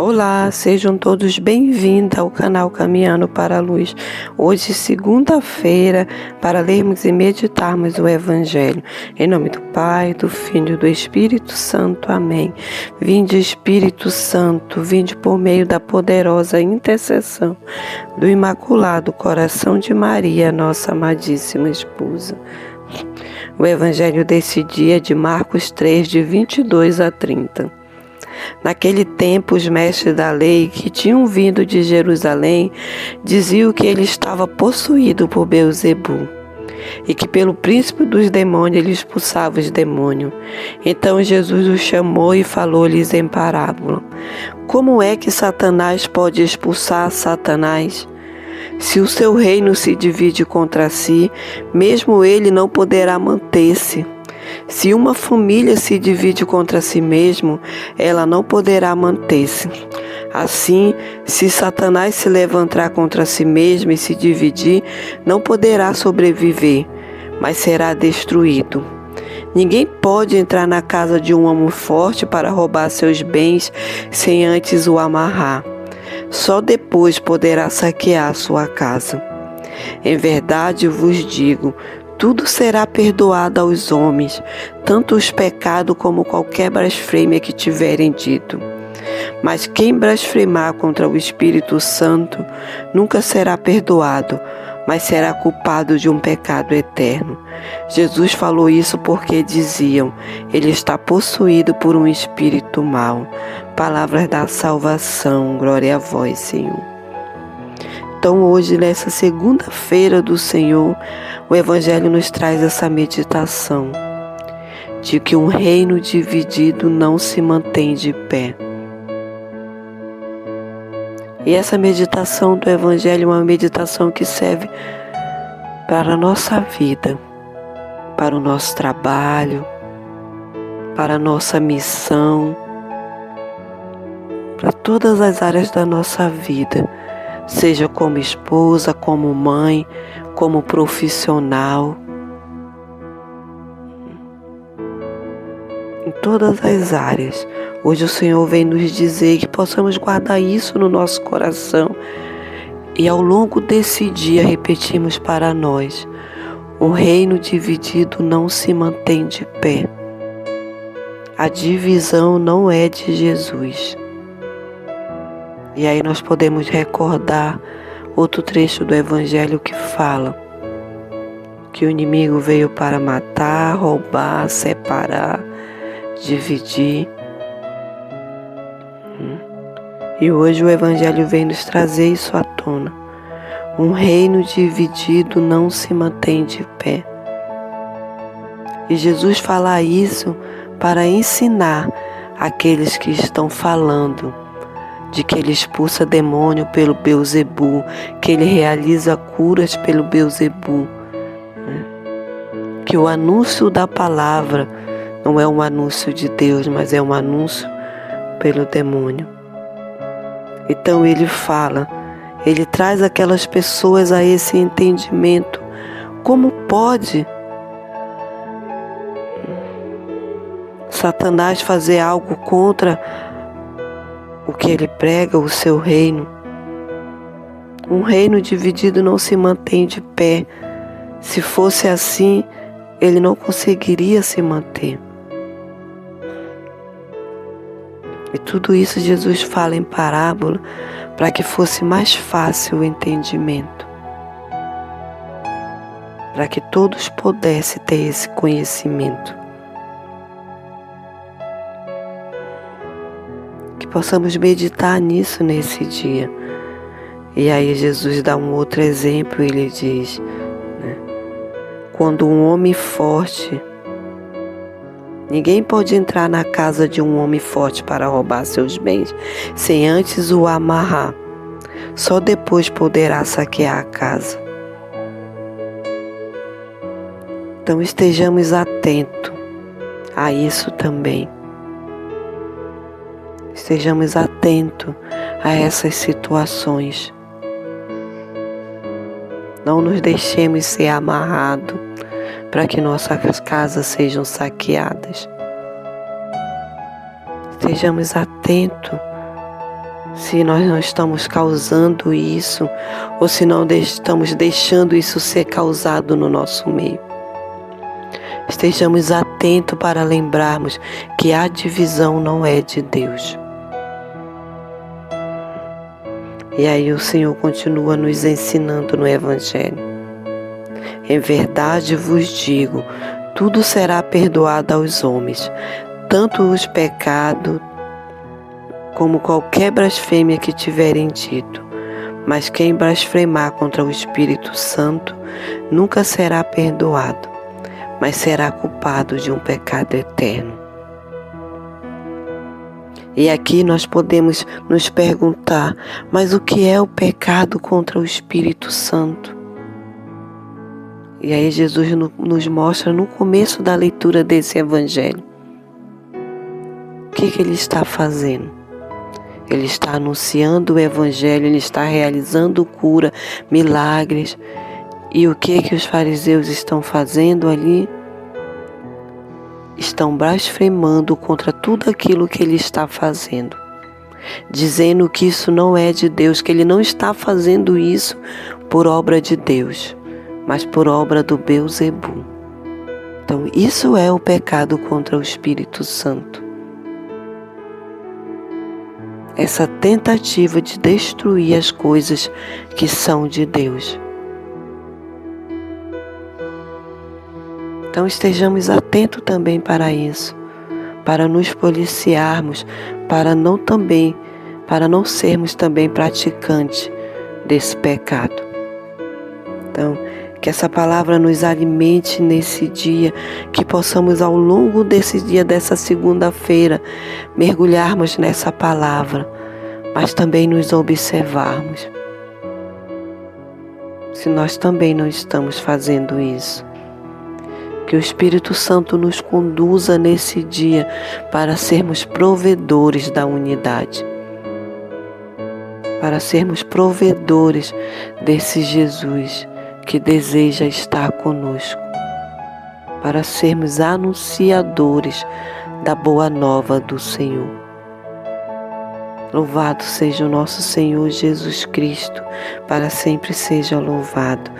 Olá, sejam todos bem-vindos ao canal Caminhando para a Luz. Hoje, segunda-feira, para lermos e meditarmos o Evangelho. Em nome do Pai, do Filho e do Espírito Santo. Amém. Vinde, Espírito Santo, vinde por meio da poderosa intercessão do Imaculado Coração de Maria, nossa amadíssima esposa. O Evangelho desse dia é de Marcos 3, de 22 a 30. Naquele tempo, os mestres da lei, que tinham vindo de Jerusalém, diziam que ele estava possuído por Beelzebu, e que pelo príncipe dos demônios ele expulsava os demônios. Então Jesus os chamou e falou-lhes em parábola: Como é que Satanás pode expulsar Satanás? Se o seu reino se divide contra si, mesmo ele não poderá manter-se. Se uma família se divide contra si mesmo, ela não poderá manter-se. Assim, se Satanás se levantar contra si mesmo e se dividir, não poderá sobreviver, mas será destruído. Ninguém pode entrar na casa de um homem forte para roubar seus bens sem antes o amarrar. Só depois poderá saquear sua casa. Em verdade vos digo, tudo será perdoado aos homens, tanto os pecados como qualquer blasfêmia que tiverem dito. Mas quem blasfemar contra o Espírito Santo nunca será perdoado, mas será culpado de um pecado eterno. Jesus falou isso porque diziam: ele está possuído por um espírito mau. Palavras da salvação, glória a vós, Senhor. Então hoje, nessa segunda-feira do Senhor, o Evangelho nos traz essa meditação de que um reino dividido não se mantém de pé. E essa meditação do Evangelho é uma meditação que serve para a nossa vida, para o nosso trabalho, para a nossa missão, para todas as áreas da nossa vida. Seja como esposa, como mãe, como profissional. Em todas as áreas. Hoje o Senhor vem nos dizer que possamos guardar isso no nosso coração. E ao longo desse dia repetimos para nós: o reino dividido não se mantém de pé. A divisão não é de Jesus. E aí nós podemos recordar outro trecho do Evangelho que fala que o inimigo veio para matar, roubar, separar, dividir. E hoje o Evangelho vem nos trazer isso à tona. Um reino dividido não se mantém de pé. E Jesus fala isso para ensinar aqueles que estão falando de que ele expulsa demônio pelo Beelzebu, que ele realiza curas pelo Beelzebu, que o anúncio da palavra não é um anúncio de Deus, mas é um anúncio pelo demônio. Então ele fala, ele traz aquelas pessoas a esse entendimento. Como pode Satanás fazer algo contra o que ele prega, o seu reino? Um reino dividido não se mantém de pé. Se fosse assim, ele não conseguiria se manter. E tudo isso Jesus fala em parábola para que fosse mais fácil o entendimento. Para que todos pudessem ter esse conhecimento. Que possamos meditar nisso nesse dia. E aí Jesus dá um outro exemplo, ele diz, quando um homem forte, ninguém pode entrar na casa de um homem forte para roubar seus bens, sem antes o amarrar. Só depois poderá saquear a casa. Então estejamos atentos a isso também. Estejamos atentos a essas situações. Não nos deixemos ser amarrados para que nossas casas sejam saqueadas. Estejamos atentos se nós não estamos causando isso, ou se não estamos deixando isso ser causado no nosso meio. Estejamos atentos para lembrarmos que a divisão não é de Deus. E aí o Senhor continua nos ensinando no Evangelho. Em verdade vos digo, tudo será perdoado aos homens, tanto os pecados como qualquer blasfêmia que tiverem dito. Mas quem blasfemar contra o Espírito Santo nunca será perdoado, mas será culpado de um pecado eterno. E aqui nós podemos nos perguntar, mas o que é o pecado contra o Espírito Santo? E aí Jesus nos mostra no começo da leitura desse Evangelho. O que ele está fazendo? Ele está anunciando o Evangelho, ele está realizando cura, milagres. E o que os fariseus estão fazendo ali? Estão blasfemando contra tudo aquilo que ele está fazendo, dizendo que isso não é de Deus, que ele não está fazendo isso por obra de Deus, mas por obra do Beelzebul. Então isso é o pecado contra o Espírito Santo. Essa tentativa de destruir as coisas que são de Deus. Então estejamos atentos também para isso, para nos policiarmos, para não sermos também praticantes desse pecado. Então, que essa palavra nos alimente nesse dia, que possamos ao longo desse dia, dessa segunda-feira, mergulharmos nessa palavra, mas também nos observarmos. Se nós também não estamos fazendo isso. Que o Espírito Santo nos conduza nesse dia para sermos provedores da unidade. Para sermos provedores desse Jesus que deseja estar conosco. Para sermos anunciadores da boa nova do Senhor. Louvado seja o nosso Senhor Jesus Cristo, para sempre seja louvado.